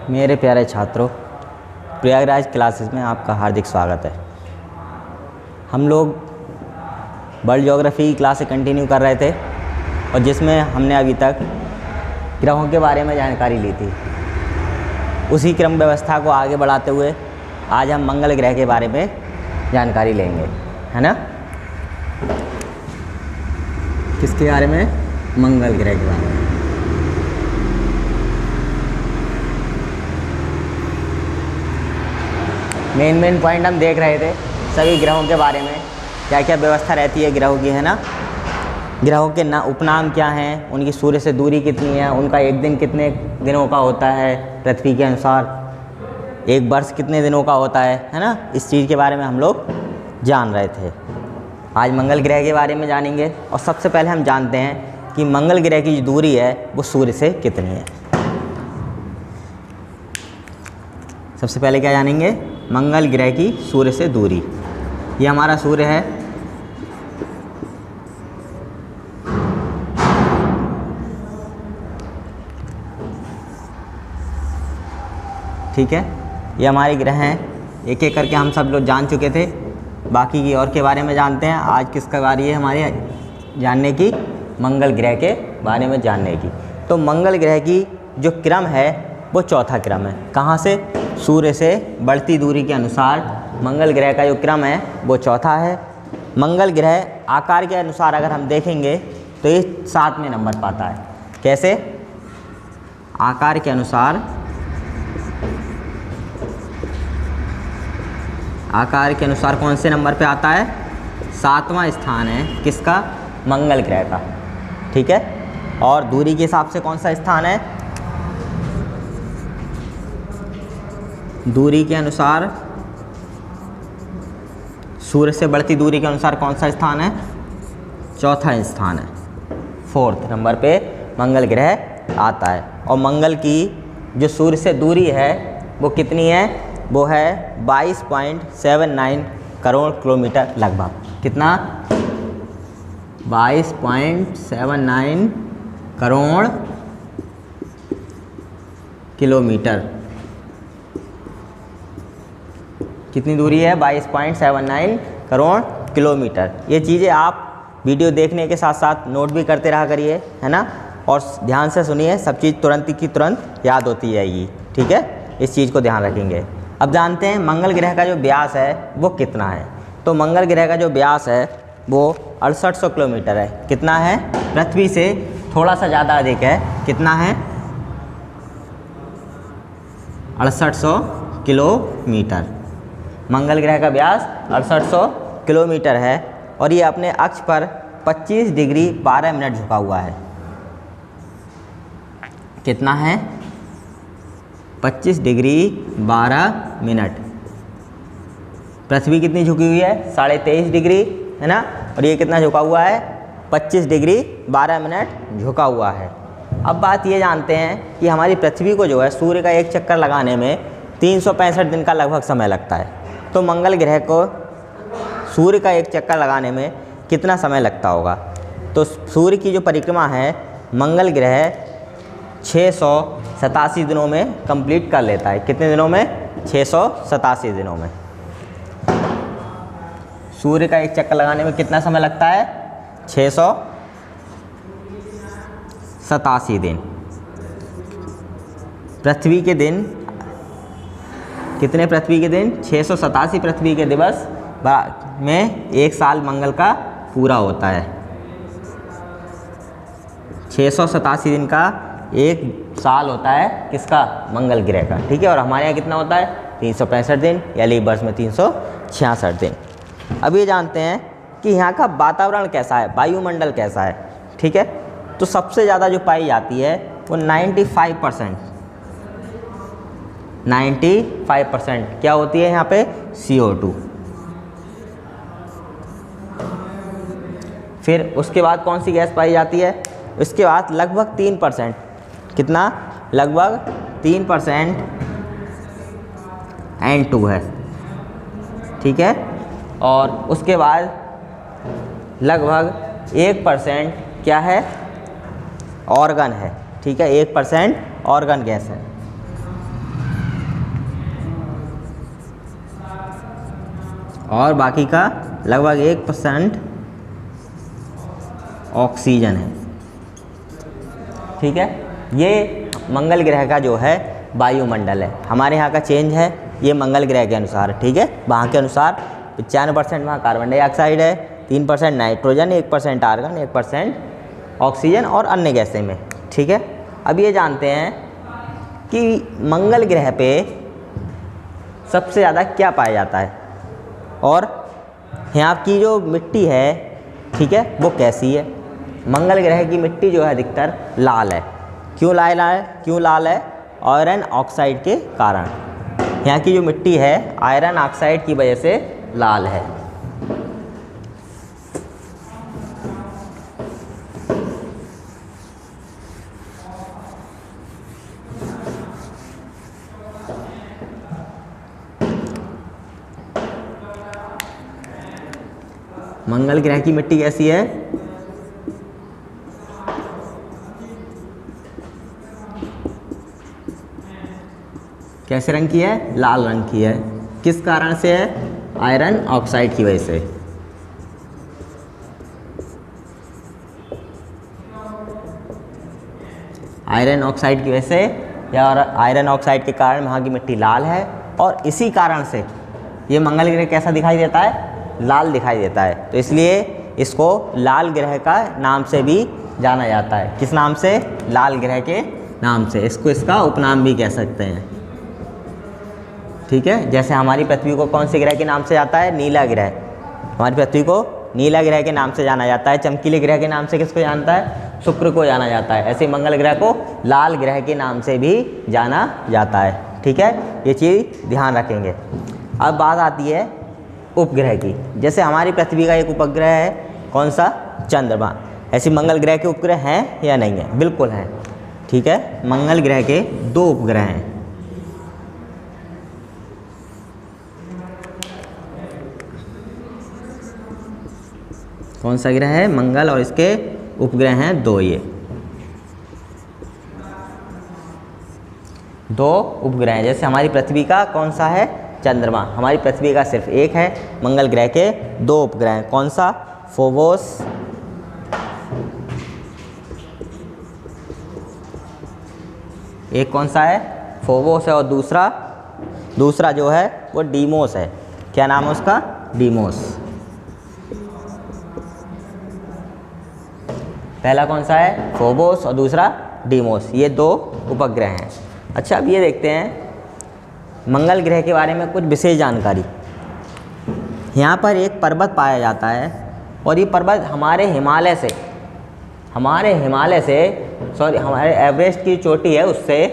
मेरे प्यारे छात्रों, प्रयागराज क्लासेस में आपका हार्दिक स्वागत है। हम लोग वर्ल्ड ज्योग्राफी क्लास से कंटिन्यू कर रहे थे और जिसमें हमने अभी तक ग्रहों के बारे में जानकारी ली थी। उसी क्रम व्यवस्था को आगे बढ़ाते हुए आज हम मंगल ग्रह के बारे में जानकारी लेंगे, है ना। किसके बारे में? मंगल ग्रह के बारे में। मेन पॉइंट हम देख रहे थे सभी ग्रहों के बारे में, क्या क्या व्यवस्था रहती है ग्रहों की, है ना। ग्रहों के उपनाम क्या हैं, उनकी सूर्य से दूरी कितनी है, उनका एक दिन कितने दिनों का होता है पृथ्वी के अनुसार, एक वर्ष कितने दिनों का होता है ना। इस चीज़ के बारे में हम लोग जान रहे थे। आज मंगल ग्रह के बारे में जानेंगे और सबसे पहले हम जानते हैं कि मंगल ग्रह की जो दूरी है वो सूर्य से कितनी है। सबसे पहले क्या जानेंगे? मंगल ग्रह की सूर्य से दूरी। ये हमारा सूर्य है, ठीक है। ये हमारे ग्रह हैं, एक एक करके हम सब लोग जान चुके थे। बाकी की और के बारे में जानते हैं। आज किसका बारी है हमारे जानने की? मंगल ग्रह के बारे में जानने की। तो मंगल ग्रह की जो क्रम है वो चौथा क्रम है। कहाँ से? सूर्य से बढ़ती दूरी के अनुसार मंगल ग्रह का जो क्रम है वो चौथा है। मंगल ग्रह आकार के अनुसार अगर हम देखेंगे तो ये 7वें नंबर पाता है। कैसे? आकार के अनुसार, आकार के अनुसार कौन से नंबर पे आता है? 7वां स्थान है किसका? मंगल ग्रह का, ठीक है। और दूरी के हिसाब से कौन सा स्थान है? दूरी के अनुसार, सूर्य से बढ़ती दूरी के अनुसार कौन सा स्थान है? चौथा स्थान है, 4th नंबर पे मंगल ग्रह आता है। और मंगल की जो सूर्य से दूरी है वो कितनी है? वो है 22.79 करोड़ किलोमीटर लगभग। कितना? 22.79 करोड़ किलोमीटर। कितनी दूरी है? 22.79 करोड़ किलोमीटर। ये चीज़ें आप वीडियो देखने के साथ साथ नोट भी करते रहा करिए, है ना। और ध्यान से सुनिए, सब चीज़ तुरंत की तुरंत याद होती जाएगी, ठीक है। इस चीज़ को ध्यान रखेंगे। अब जानते हैं मंगल ग्रह का जो व्यास है वो कितना है। तो मंगल ग्रह का जो व्यास है वो 6800 किलोमीटर है। कितना है? पृथ्वी से थोड़ा सा ज़्यादा अधिक है। कितना है? 6800 किलोमीटर। मंगल ग्रह का व्यास 6800 किलोमीटर है और ये अपने अक्ष पर 25 डिग्री 12 मिनट झुका हुआ है। कितना है? 25 डिग्री 12 मिनट। पृथ्वी कितनी झुकी हुई है? 23.5 डिग्री, है ना। और ये कितना झुका हुआ है? 25 डिग्री 12 मिनट झुका हुआ है। अब बात ये जानते हैं कि हमारी पृथ्वी को जो है सूर्य का एक चक्कर लगाने में 365 दिन का लगभग समय लगता है। तो मंगल ग्रह को सूर्य का एक चक्कर लगाने में कितना समय लगता होगा? तो सूर्य की जो परिक्रमा है मंगल ग्रह 687 दिनों में कंप्लीट कर लेता है। कितने दिनों में? 687 दिनों में। सूर्य का एक चक्कर लगाने में कितना समय लगता है? 687 दिन। पृथ्वी के दिन कितने? पृथ्वी के दिन 687 पृथ्वी के दिवस में एक साल मंगल का पूरा होता है। 687 दिन का एक साल होता है किसका? मंगल ग्रह का, ठीक है। और हमारे यहाँ कितना होता है? 365 दिन, यानी वर्ष में 366 दिन। अब ये जानते हैं कि यहाँ का वातावरण कैसा है, वायुमंडल कैसा है, ठीक है। तो सबसे ज़्यादा जो पाई जाती है वो 95% क्या होती है यहाँ पे? CO2। फिर उसके बाद कौन सी गैस पाई जाती है? उसके बाद लगभग 3%। कितना? लगभग 3% N2 है, ठीक है। और उसके बाद लगभग 1% क्या है? ऑर्गन है, ठीक है। 1% ऑर्गन गैस है। और बाकी का लगभग 1% ऑक्सीजन है। ठीक है, ये मंगल ग्रह का जो है वायुमंडल है। हमारे यहाँ का चेंज है ये मंगल ग्रह के अनुसार। ठीक है, वहाँ के अनुसार 95% वहाँ कार्बन डाइऑक्साइड है, 3% नाइट्रोजन, 1% आर्गन, 1% ऑक्सीजन और अन्य गैसें में। ठीक है, अब ये जानते हैं कि मंगल ग्रह पे सबसे ज़्यादा क्या पाया जाता है और यहाँ की जो मिट्टी है, ठीक है, वो कैसी है। मंगल ग्रह की मिट्टी जो है अधिकतर लाल है। क्यों लाल है? क्यों लाल है? आयरन ऑक्साइड के कारण। यहाँ की जो मिट्टी है आयरन ऑक्साइड की वजह से लाल है। मंगल ग्रह की मिट्टी कैसी है? कैसे रंग की है? लाल रंग की है। किस कारण से है? आयरन ऑक्साइड की वजह से। आयरन ऑक्साइड की वजह से या आयरन ऑक्साइड के कारण वहाँ की मिट्टी लाल है और इसी कारण से ये मंगल ग्रह कैसा दिखाई देता है? लाल दिखाई देता है। तो इसलिए इसको लाल ग्रह का नाम से भी जाना जाता है। किस नाम से? लाल ग्रह के नाम से। इसको इसका उपनाम भी कह सकते हैं। ठीक है, जैसे हमारी पृथ्वी को कौन से ग्रह के नाम से जाता है? नीला ग्रह। हमारी पृथ्वी को नीला ग्रह के नाम से जाना जाता है। चमकीले ग्रह के नाम से किसको जानता है? शुक्र को जाना जाता है। ऐसे मंगल ग्रह को लाल ग्रह के नाम से भी जाना जाता है। ठीक है, ये चीज़ ध्यान रखेंगे। अब बात आती है उपग्रह की। जैसे हमारी पृथ्वी का एक उपग्रह है, कौन सा? चंद्रमा। ऐसे मंगल ग्रह के उपग्रह हैं या नहीं है? बिल्कुल हैं। ठीक है, मंगल ग्रह के 2 उपग्रह हैं। कौन सा ग्रह है? मंगल, और इसके उपग्रह हैं 2। ये 2 उपग्रह हैं। जैसे हमारी पृथ्वी का कौन सा है? चंद्रमा। हमारी पृथ्वी का सिर्फ एक है। मंगल ग्रह के 2 उपग्रह हैं। कौन सा? फोबोस, एक कौन सा है? फोबोस है, और दूसरा जो है वो डीमोस है। क्या नाम है उसका? डीमोस। पहला कौन सा है? फोबोस, और दूसरा डीमोस। ये 2 उपग्रह हैं। अच्छा, अब ये देखते हैं मंगल ग्रह के बारे में कुछ विशेष जानकारी। यहाँ पर एक पर्वत पाया जाता है और ये पर्वत हमारे हिमालय से हमारे एवरेस्ट की चोटी है उससे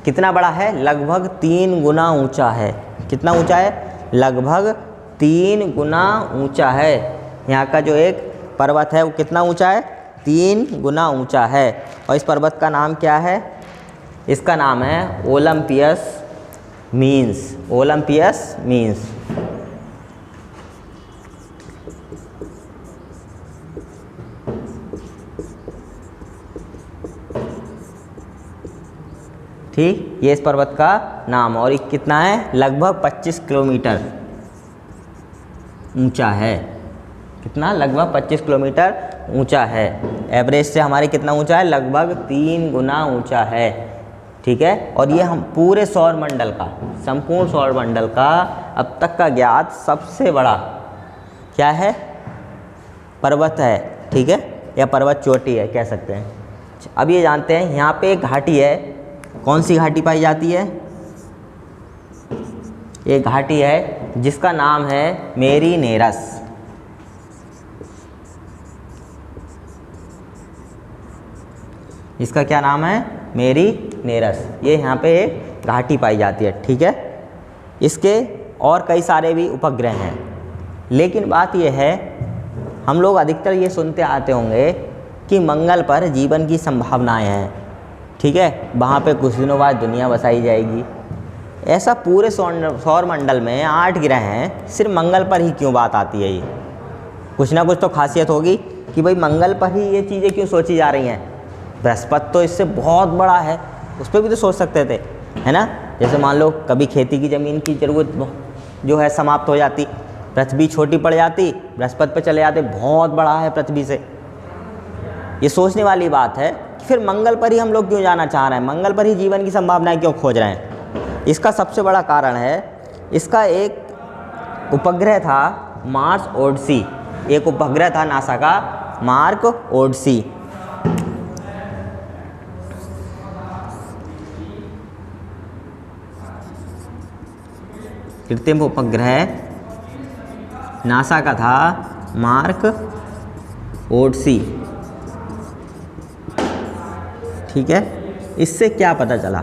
कितना बड़ा है? लगभग 3 गुना ऊंचा है। कितना ऊंचा है? लगभग 3 गुना ऊंचा है। यहाँ का जो एक पर्वत है वो कितना ऊंचा है? 3 गुना ऊंचा है। और इस पर्वत का नाम क्या है? इसका नाम है ओलंपियस मीन्स। ओलंपियस मीन्स। ठीक, ये इस पर्वत का नाम। और ये कितना है? लगभग 25 किलोमीटर ऊंचा है। कितना? लगभग 25 किलोमीटर ऊंचा है। एवरेस्ट से हमारे कितना ऊंचा है? लगभग 3 गुना ऊंचा है। ठीक है, और ये हम पूरे सौरमंडल का, संपूर्ण सौरमंडल का अब तक का ज्ञात सबसे बड़ा क्या है? पर्वत है। ठीक है, या पर्वत चोटी है कह सकते हैं। अब ये जानते हैं यहाँ पे एक घाटी है। कौन सी घाटी पाई जाती है? एक घाटी है जिसका नाम है मेरी नेरस। इसका क्या नाम है? मेरी नेरस। ये यहाँ पे एक घाटी पाई जाती है। ठीक है, इसके और कई सारे भी उपग्रह हैं। लेकिन बात यह है, हम लोग अधिकतर ये सुनते आते होंगे कि मंगल पर जीवन की संभावनाएं हैं। ठीक है, वहाँ पे कुछ दिनों बाद दुनिया बसाई जाएगी। ऐसा पूरे सौरमंडल में 8 ग्रह हैं, सिर्फ मंगल पर ही क्यों बात आती है? ये कुछ ना कुछ तो खासियत होगी कि भाई मंगल पर ही ये चीज़ें क्यों सोची जा रही हैं। बृहस्पति तो इससे बहुत बड़ा है, उस पर भी तो सोच सकते थे, है ना। जैसे मान लो कभी खेती की ज़मीन की ज़रूरत जो है समाप्त हो जाती पृथ्वी छोटी पड़ जाती, बृहस्पति पे चले जाते, बहुत बड़ा है पृथ्वी से। ये सोचने वाली बात है कि फिर मंगल पर ही हम लोग क्यों जाना चाह रहे हैं, मंगल पर ही जीवन की संभावनाएं क्यों खोज रहे हैं। इसका सबसे बड़ा कारण है, इसका एक उपग्रह था मार्स ओडिसी, एक उपग्रह था नासा का मार्स ओडिसी। कृत्रिम उपग्रह नासा का था मार्स ओडिसी। ठीक है, इससे क्या पता चला?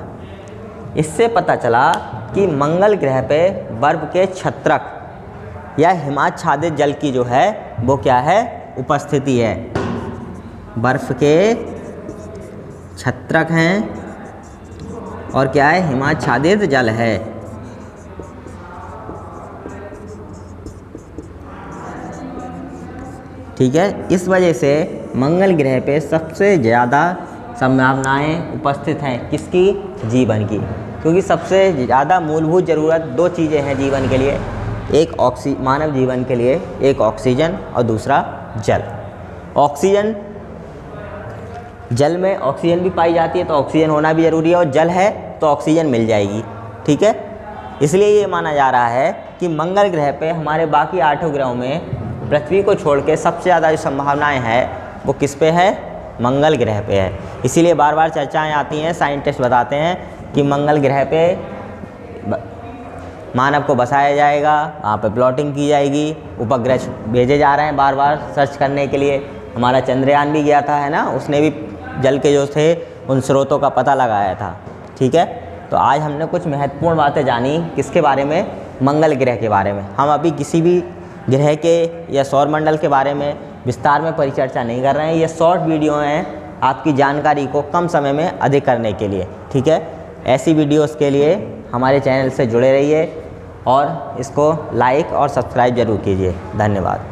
इससे पता चला कि मंगल ग्रह पे बर्फ के छत्रक या हिमाच्छादित जल की जो है वो क्या है, उपस्थिति है। बर्फ के छत्रक हैं और क्या है, हिमाच्छादित जल है। ठीक है, इस वजह से मंगल ग्रह पे सबसे ज़्यादा संभावनाएं उपस्थित हैं किसकी, जीवन की। क्योंकि सबसे ज़्यादा मूलभूत ज़रूरत दो चीज़ें हैं जीवन के लिए, एक मानव जीवन के लिए एक ऑक्सीजन और दूसरा जल। ऑक्सीजन, जल में ऑक्सीजन भी पाई जाती है तो ऑक्सीजन होना भी ज़रूरी है, और जल है तो ऑक्सीजन मिल जाएगी। ठीक है, इसलिए ये माना जा रहा है कि मंगल ग्रह पे हमारे बाकी 8 ग्रहों में पृथ्वी को छोड़ के सबसे ज़्यादा जो संभावनाएँ हैं वो किस पे है, मंगल ग्रह पे है। इसीलिए बार बार चर्चाएं आती हैं, साइंटिस्ट बताते हैं कि मंगल ग्रह पे मानव को बसाया जाएगा, वहाँ पे प्लॉटिंग की जाएगी, उपग्रह भेजे जा रहे हैं बार बार सर्च करने के लिए। हमारा चंद्रयान भी गया था, है ना, उसने भी जल के जो थे उन स्रोतों का पता लगाया था। ठीक है, तो आज हमने कुछ महत्वपूर्ण बातें जानी किसके बारे में, मंगल ग्रह के बारे में। हम अभी किसी भी ग्रह के या सौरमंडल के बारे में विस्तार में परिचर्चा नहीं कर रहे हैं। ये शॉर्ट वीडियो हैं आपकी जानकारी को कम समय में अधिक करने के लिए। ठीक है, ऐसी वीडियोस के लिए हमारे चैनल से जुड़े रहिए और इसको लाइक और सब्सक्राइब ज़रूर कीजिए। धन्यवाद।